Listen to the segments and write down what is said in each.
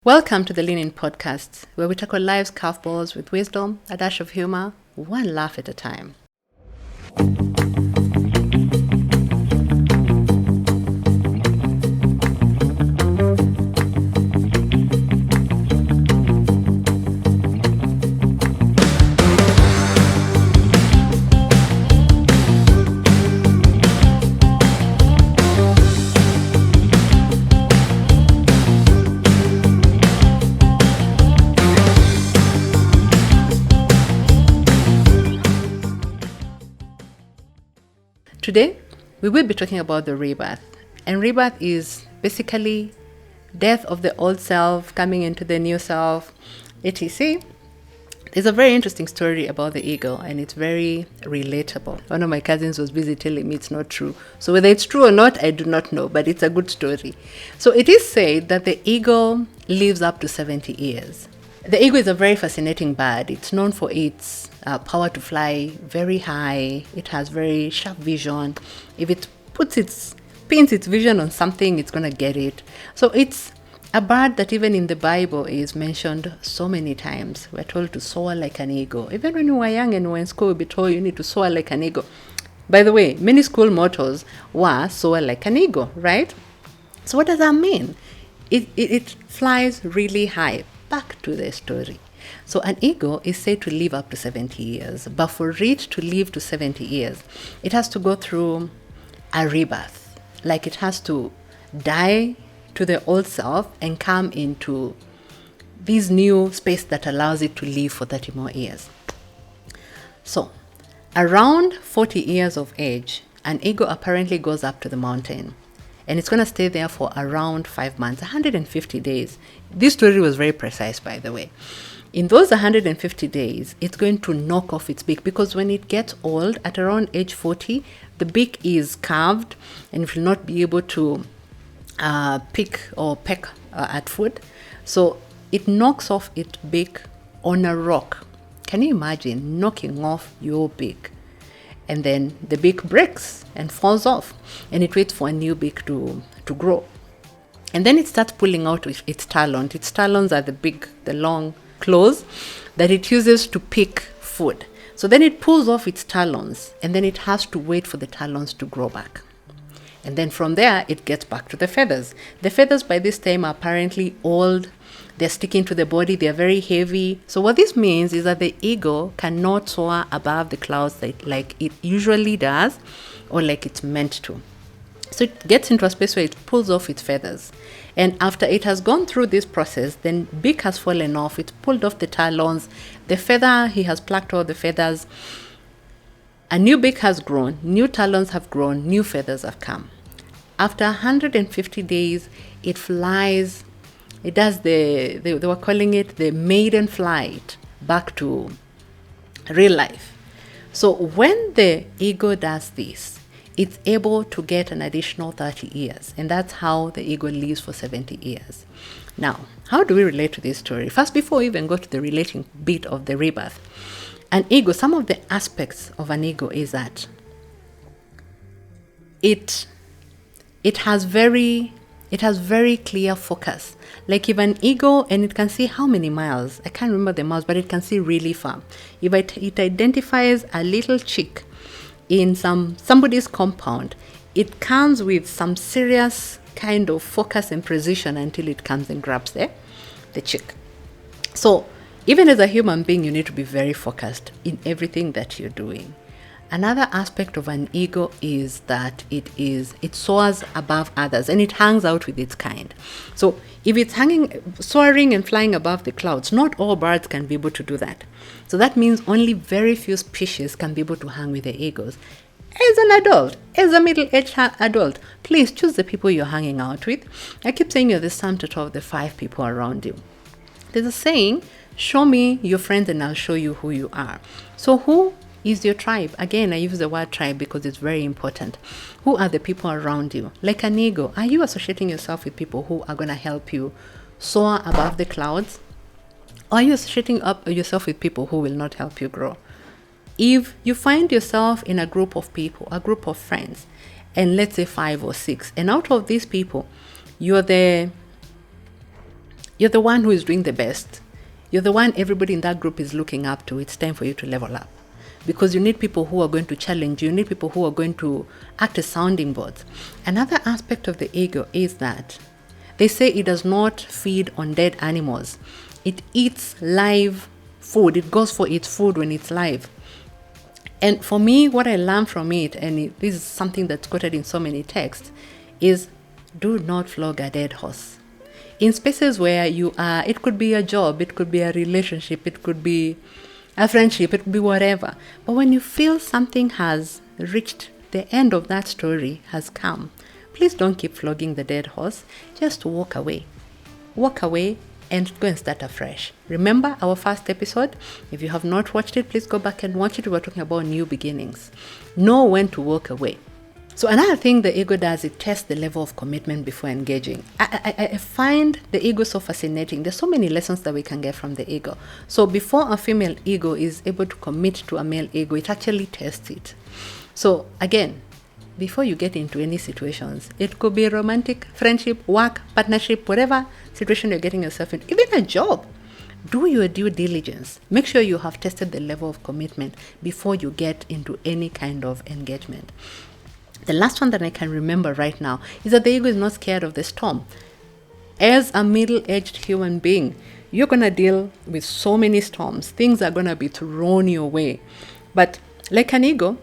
Welcome to the Lean In Podcast, where we tackle life's curveballs with wisdom, a dash of humor, one laugh at a time. Today, we will be talking about the rebirth. And rebirth is basically death of the old self, coming into the new self, etc. There's a very interesting story about the eagle, and it's very relatable. One of my cousins was busy telling me it's not true. So whether it's true or not, I do not know, but it's a good story. So it is said that the eagle lives up to 70 years. The eagle is a very fascinating bird. It's known for its power to fly very high. It has very sharp vision. If it pins its vision on something, it's going to get it. So it's a bird that even in the Bible is mentioned so many times. We're told to soar like an eagle. Even when we were young and we were in school, we'd be told you need to soar like an eagle. By the way, many school mottos were soar like an eagle, right? So what does that mean? It flies really high. Back to the story. So an eagle is said to live up to 70 years, but for it to live to 70 years, it has to go through a rebirth. Like it has to die to the old self and come into this new space that allows it to live for 30 more years. So around 40 years of age, an eagle apparently goes up to the mountain. And it's going to stay there for around 5 months, 150 days. This story was very precise, by the way. In those 150 days, it's going to knock off its beak, because when it gets old, at around age 40, the beak is carved and it will not be able to pick or peck at food. So it knocks off its beak on a rock. Can you imagine knocking off your beak? And then the beak breaks and falls off, and it waits for a new beak to grow. And then it starts pulling out with its talons. Its talons are the long claws that it uses to pick food. So then it pulls off its talons, and then it has to wait for the talons to grow back. And then from there, it gets back to the feathers. The feathers by this time are apparently old. They're sticking to the body. They're very heavy. So what this means is that the eagle cannot soar above the clouds like it usually does, or like it's meant to. So it gets into a space where it pulls off its feathers. And after it has gone through this process, then beak has fallen off. It's pulled off the talons. The feather, he has plucked all the feathers. A new beak has grown. New talons have grown. New feathers have come. After 150 days, it flies. It does they were calling it the maiden flight back to real life. So when the eagle does this, it's able to get an additional 30 years. And that's how the eagle lives for 70 years. Now, how do we relate to this story? First, before we even go to the relating bit of the rebirth, an eagle, some of the aspects of an eagle is that it has very clear focus. Like if an eagle, and it can see how many miles, I can't remember the miles, but it can see really far. If it identifies a little chick in somebody's compound, it comes with some serious kind of focus and precision until it comes and grabs the chick. So even as a human being, you need to be very focused in everything that you're doing. Another aspect of an eagle is that it soars above others, and it hangs out with its kind. So if it's soaring and flying above the clouds, not all birds can be able to do that. So that means only very few species can be able to hang with the eagles. As an adult, as a middle-aged adult, please choose the people you're hanging out with. I keep saying you're the sum total of the 5 people around you. There's a saying, show me your friends and I'll show you who you are. So who is your tribe? Again, I use the word tribe because it's very important. Who are the people around you? Like an eagle, are you associating yourself with people who are going to help you soar above the clouds? Or are you associating yourself with people who will not help you grow? If you find yourself in a group of people, a group of friends, and let's say 5 or 6, and out of these people, you're the You're the one who is doing the best. You're the one everybody in that group is looking up to. It's time for you to level up. Because you need people who are going to challenge you. You need people who are going to act as sounding boards. Another aspect of the ego is that they say it does not feed on dead animals. It eats live food. It goes for its food when it's live. And for me, what I learned from it, and this is something that's quoted in so many texts, is do not flog a dead horse. In spaces where you are, it could be a job, it could be a relationship, it could be a friendship, it could be whatever. But when you feel something has reached the end of that story, has come, please don't keep flogging the dead horse. Just walk away. Walk away and go and start afresh. Remember our first episode? If you have not watched it, please go back and watch it. We were talking about new beginnings. Know when to walk away. So another thing the ego does, it tests the level of commitment before engaging. I find the ego so fascinating. There's so many lessons that we can get from the ego. So before a female ego is able to commit to a male ego, it actually tests it. So again, before you get into any situations, it could be romantic, friendship, work, partnership, whatever situation you're getting yourself in, even a job. Do your due diligence. Make sure you have tested the level of commitment before you get into any kind of engagement. The last one that I can remember right now is that the ego is not scared of the storm. As a middle-aged human being, you're going to deal with so many storms. Things are going to be thrown your way. But like an ego,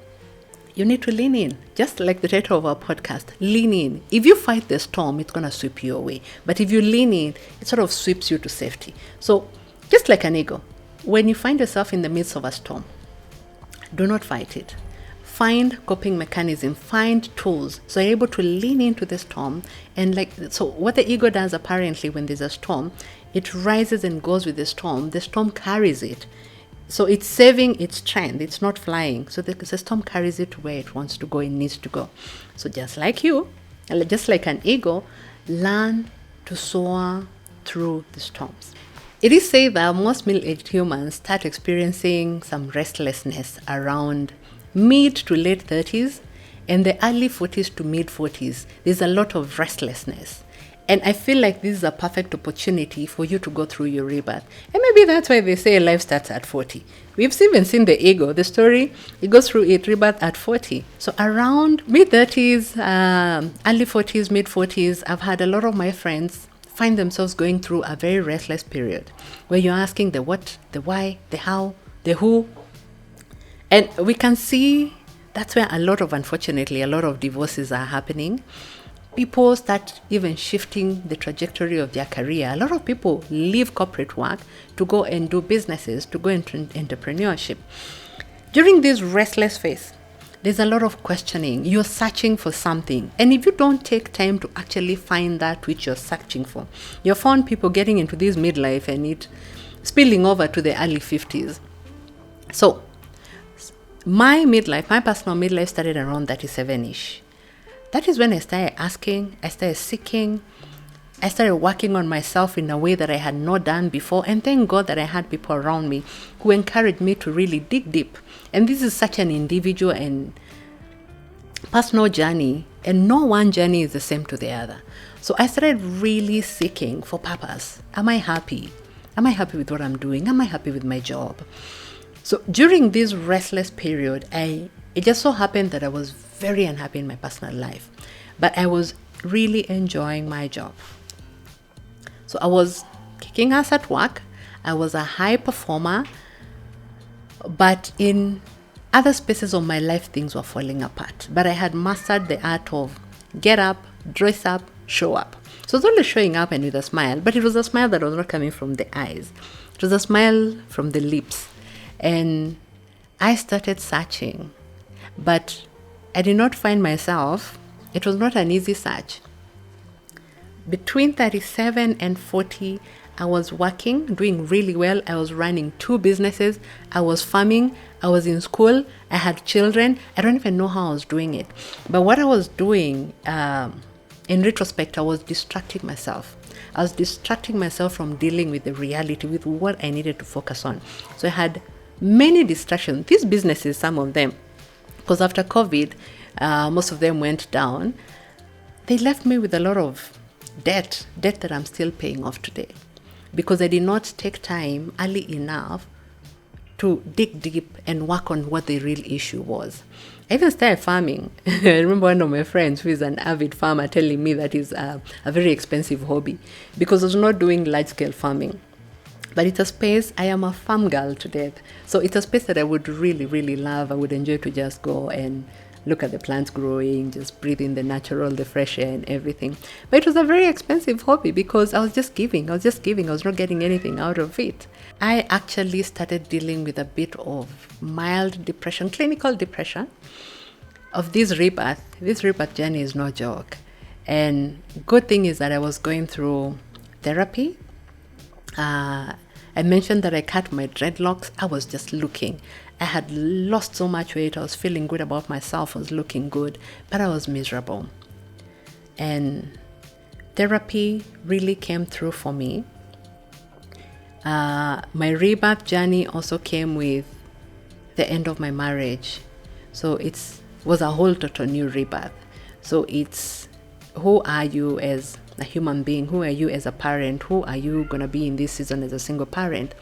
you need to lean in. Just like the title of our podcast, lean in. If you fight the storm, it's going to sweep you away. But if you lean in, it sort of sweeps you to safety. So just like an ego, when you find yourself in the midst of a storm, do not fight it. Find coping mechanism, find tools so you're able to lean into the storm. And so what the ego does apparently when there's a storm, it rises and goes with the storm carries it. So it's saving its strength, it's not flying. So the storm carries it to where it wants to go, it needs to go. So just like you, just like an ego, learn to soar through the storms. It is said that most middle-aged humans start experiencing some restlessness around mid to late 30s and the early 40s to mid 40s. There's a lot of restlessness. And I feel like this is a perfect opportunity for you to go through your rebirth. And maybe that's why they say life starts at 40. We've even seen the ego, the story, it goes through its rebirth at 40. So around mid 30s, early 40s, mid 40s, I've had a lot of my friends find themselves going through a very restless period where you're asking the what, the why, the how, the who. And we can see that's where unfortunately, a lot of divorces are happening. People start even shifting the trajectory of their career. A lot of people leave corporate work to go and do businesses, to go into entrepreneurship. During this restless phase, there's a lot of questioning. You're searching for something. And if you don't take time to actually find that which you're searching for, you found people getting into this midlife and it spilling over to the early 50s. So my personal midlife started around 37-ish. That is when I started asking, I started seeking, I started working on myself in a way that I had not done before. And thank God that I had people around me who encouraged me to really dig deep. And this is such an individual and personal journey, and no one journey is the same to the other. So I started really seeking for purpose. Am I happy? Am I happy with what I'm doing? Am I happy with my job? So during this restless period, it just so happened that I was very unhappy in my personal life, but I was really enjoying my job. So I was kicking ass at work. I was a high performer, but in other spaces of my life, things were falling apart. But I had mastered the art of get up, dress up, show up. So it was only showing up and with a smile, but it was a smile that was not coming from the eyes. It was a smile from the lips. And I started searching, but I did not find myself. It was not an easy search. Between 37 and 40, I was working, doing really well. I was running 2 businesses. I was farming. I was in school. I had children. I don't even know how I was doing it. But what I was doing, in retrospect, I was distracting myself. I was distracting myself from dealing with the reality, with what I needed to focus on. So I had many distractions. These businesses, some of them, because after COVID, most of them went down. They left me with a lot of debt that I'm still paying off today. because I did not take time early enough to dig deep and work on what the real issue was. I even started farming. I remember one of my friends who is an avid farmer telling me that is a very expensive hobby, because I was not doing large-scale farming. But it's a space, I am a farm girl to death. So it's a space that I would really, really love. I would enjoy to just go and look at the plants growing, just breathe in the natural, the fresh air and everything. But it was a very expensive hobby because I was just giving. I was not getting anything out of it. I actually started dealing with a bit of mild depression, clinical depression, of this rebirth. This rebirth journey is no joke. And good thing is that I was going through therapy. I mentioned that I cut my dreadlocks. I was just looking. I had lost so much weight. I was feeling good about myself. I was looking good, but I was miserable. And therapy really came through for me. My rebirth journey also came with the end of my marriage. So it was a whole total new rebirth. So it's, who are you as a human being? Who are you as a parent? Who are you going to be in this season as a single parent?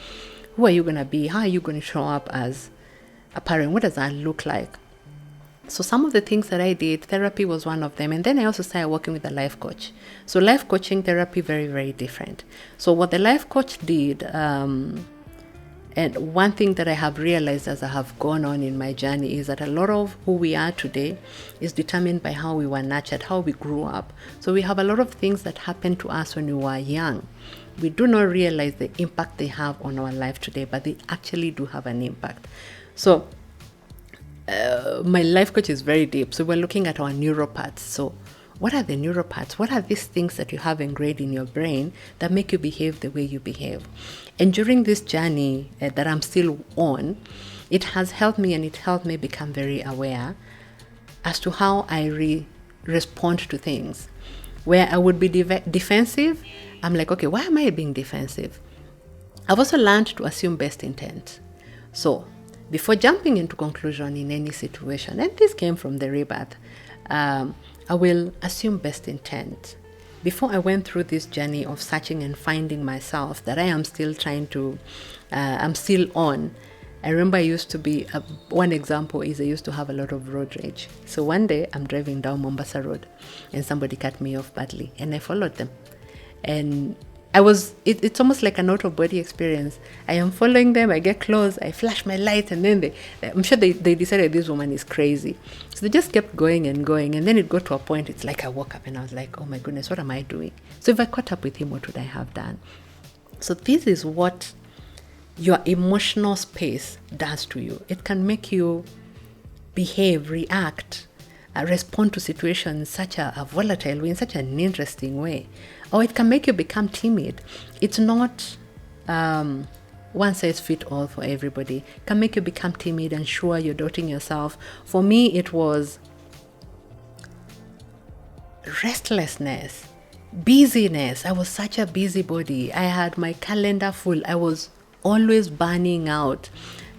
Who are you going to be? How are you going to show up as a parent? What does that look like? So some of the things that I did, therapy was one of them. And then I also started working with a life coach. So life coaching, therapy, very, very different. So what the life coach did, and one thing that I have realized as I have gone on in my journey, is that a lot of who we are today is determined by how we were nurtured, how we grew up. So we have a lot of things that happened to us when we were young. We do not realize the impact they have on our life today, but they actually do have an impact. So my life coach is very deep. So we're looking at our neuropaths. So what are the neuropaths? What are these things that you have engraved in your brain that make you behave the way you behave? And during this journey that I'm still on, it has helped me, and it helped me become very aware as to how I respond to things. Where I would be defensive, I'm like, okay, why am I being defensive? I've also learned to assume best intent. So before jumping into conclusion in any situation, and this came from the rebirth, I will assume best intent. Before I went through this journey of searching and finding myself that I am still trying to, I'm still on. I remember I used to be, one example is I used to have a lot of road rage. So one day I'm driving down Mombasa Road and somebody cut me off badly and I followed them. And it's almost like an out-of-body experience. I am following them, I get close, I flash my lights, and then I'm sure they decided this woman is crazy. So they just kept going and going, and then it got to a point, it's like I woke up and I was like, oh my goodness, what am I doing? So if I caught up with him, what would I have done? So this is what your emotional space does to you. It can make you behave, react, respond to situations in such a volatile way, in such an interesting way. Or it can make you become timid. It's not one size fits all for everybody. It can make you become timid and sure, you're doubting yourself. For me, it was restlessness, busyness. I was such a busybody. I had my calendar full. I was always burning out.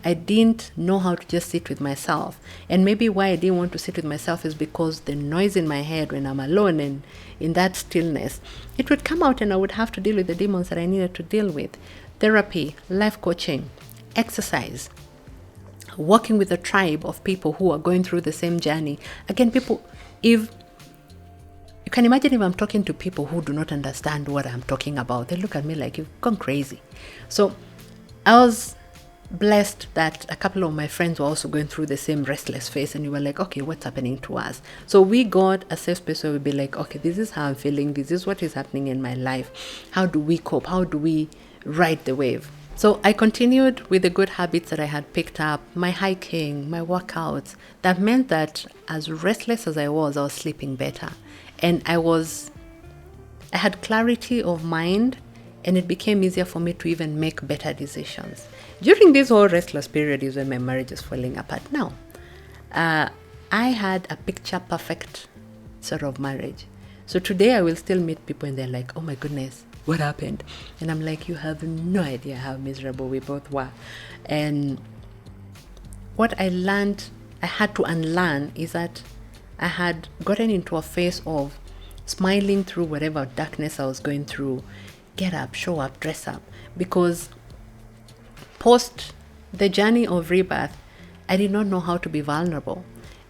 I didn't know how to just sit with myself. And maybe why I didn't want to sit with myself is because the noise in my head when I'm alone and in that stillness, it would come out and I would have to deal with the demons that I needed to deal with. Therapy, life coaching, exercise, working with a tribe of people who are going through the same journey. Again, people, if you can imagine, if I'm talking to people who do not understand what I'm talking about, they look at me like you've gone crazy. So I was blessed that a couple of my friends were also going through the same restless phase, and we were like, okay, what's happening to us? So we got a safe space where we'd be like, okay, this is how I'm feeling, this is what is happening in my life. How do we cope? How do we ride the wave? So I continued with the good habits that I had picked up, my hiking, my workouts. That meant that as restless as I was sleeping better, and I had clarity of mind, and it became easier for me to even make better decisions. During this whole restless period is when my marriage is falling apart. Now, I had a picture perfect sort of marriage. So today I will still meet people and they're like, oh my goodness, what happened? And I'm like, you have no idea how miserable we both were. And what I learned, I had to unlearn, is that I had gotten into a phase of smiling through whatever darkness I was going through, get up, show up, dress up. Because post the journey of rebirth, I did not know how to be vulnerable.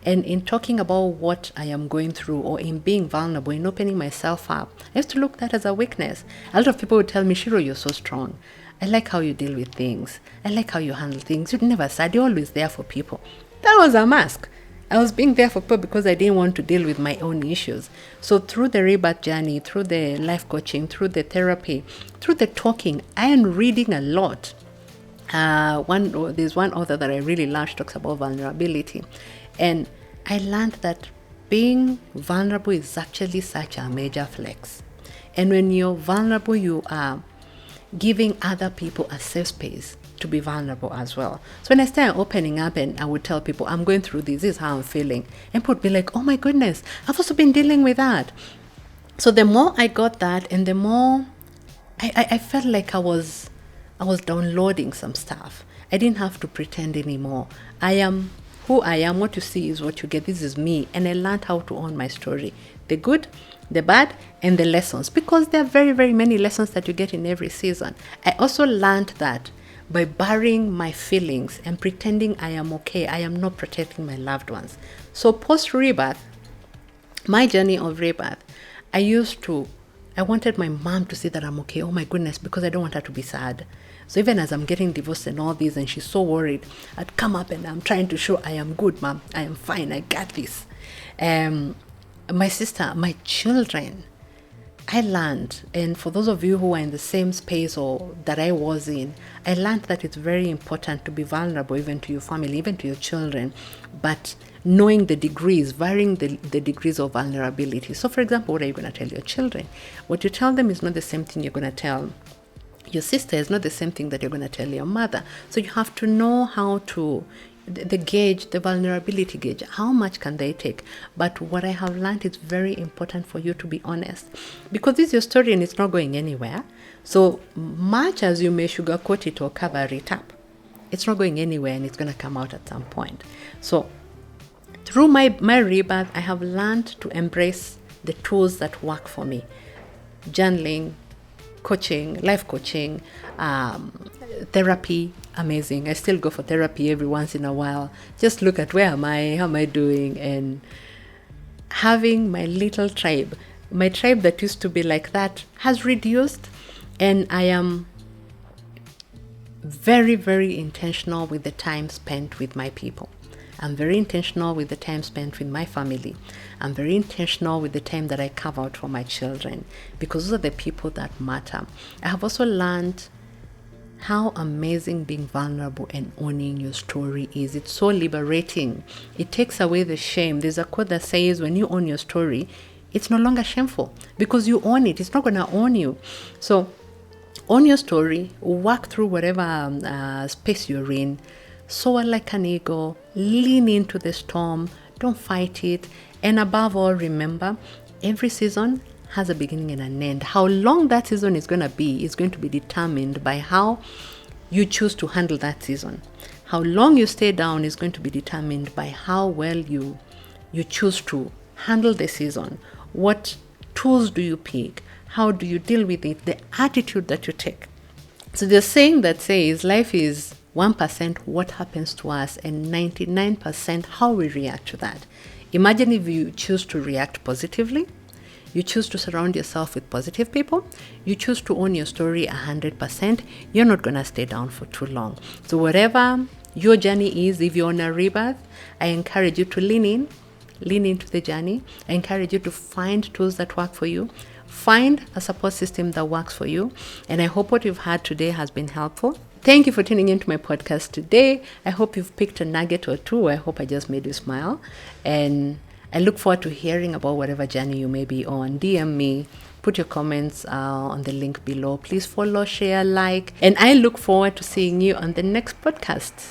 And in talking about what I am going through, or in being vulnerable, in opening myself up, I used to look at that as a weakness. A lot of people would tell me, Shiro, you're so strong. I like how you deal with things. I like how you handle things. You're never sad. You're always there for people. That was a mask. I was being there for people because I didn't want to deal with my own issues. So through the rebirth journey, through the life coaching, through the therapy, through the talking, I am reading a lot. There's one author that I really love. She talks about vulnerability. And I learned that being vulnerable is actually such a major flex. And when you're vulnerable, you are giving other people a safe space to be vulnerable as well. So when I started opening up and I would tell people, I'm going through this is how I'm feeling. And people would be like, oh my goodness, I've also been dealing with that. So the more I got that, and the more I felt like I was downloading some stuff. I didn't have to pretend anymore. I am who I am. What you see is what you get. This is me. And I learned how to own my story. The good, the bad, and the lessons. Because there are very, very many lessons that you get in every season. I also learned that by burying my feelings and pretending I am okay, I am not protecting my loved ones. So post-rebirth, my journey of rebirth, I wanted my mom to see that I'm okay. Oh my goodness, because I don't want her to be sad. So even as I'm getting divorced and all this, and she's so worried, I'd come up and I'm trying to show I am good, mom. I am fine. I got this. My sister, my children, I learned, and for those of you who are in the same space or that I was in, I learned that it's very important to be vulnerable even to your family, even to your children, but knowing the degrees, varying the degrees of vulnerability. So for example, what are you going to tell your children? What you tell them is not the same thing you're going to tell your sister, is not the same thing that you're going to tell your mother. So you have to know how to, the gauge, the vulnerability gauge, how much can they take? But what I have learned is very important for you to be honest, because this is your story and it's not going anywhere. So much as you may sugarcoat it or cover it up, it's not going anywhere and it's going to come out at some point. So through my rebirth, I have learned to embrace the tools that work for me. Journaling, coaching, life coaching, therapy, amazing. I still go for therapy every once in a while. Just look at where am I, how am I doing, and having my little tribe. My tribe that used to be like that has reduced, and I am very, very intentional with the time spent with my people. I'm very intentional with the time spent with my family. I'm very intentional with the time that I carve out for my children, because those are the people that matter. I have also learned how amazing being vulnerable and owning your story is. It's so liberating. It takes away the shame. There's a quote that says, when you own your story, it's no longer shameful because you own it. It's not going to own you. So own your story, walk through whatever space you're in, soar like an eagle, lean into the storm, don't fight it. And above all, remember, every season has a beginning and an end. How long that season is going to be determined by how you choose to handle that season. How long you stay down is going to be determined by how well you choose to handle the season. What tools do you pick? How do you deal with it? The attitude that you take. So there's a saying that says life is 1% what happens to us and 99% how we react to that. Imagine if you choose to react positively, you choose to surround yourself with positive people, you choose to own your story 100%, you're not going to stay down for too long. So whatever your journey is, if you're on a rebirth, I encourage you to lean into the journey. I encourage you to find tools that work for you. Find a support system that works for you. And I hope what you've heard today has been helpful. Thank you for tuning into my podcast today. I hope you've picked a nugget or two. I hope I just made you smile. And I look forward to hearing about whatever journey you may be on. DM me. Put your comments on the link below. Please follow, share, like. And I look forward to seeing you on the next podcast.